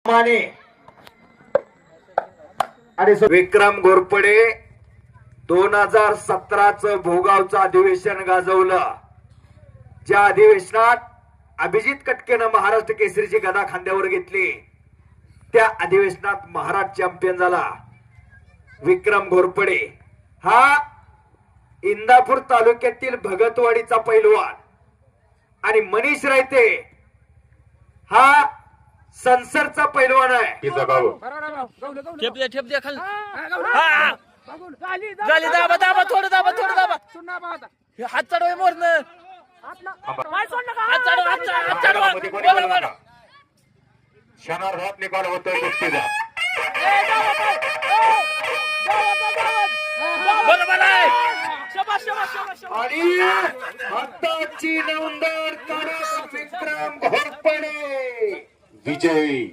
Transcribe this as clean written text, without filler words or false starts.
माने आणि विक्रम घोरपडे 2017च भोगावचं अधिवेशन गाजवलं. ज्या अधिवेशनात अभिजित कटकेनं महाराष्ट्र केसरीची गदा खांद्यावर घेतली, त्या अधिवेशनात महाराज चॅम्पियन झाला. विक्रम घोरपडे हा इंदापूर तालुक्यातील भगतवाडीचा पैलवान आणि मनीष रायते हा संसरचा पैलवान आहे. ठेप द्या खाली. झाली दाबा दाबा थोडं दाबा हात चढवे मोरन क्षणार्धात निकाल होतोय कुस्तीचा. आणि आताची नवंदर तारक विक्रम घोरपडे विजयी.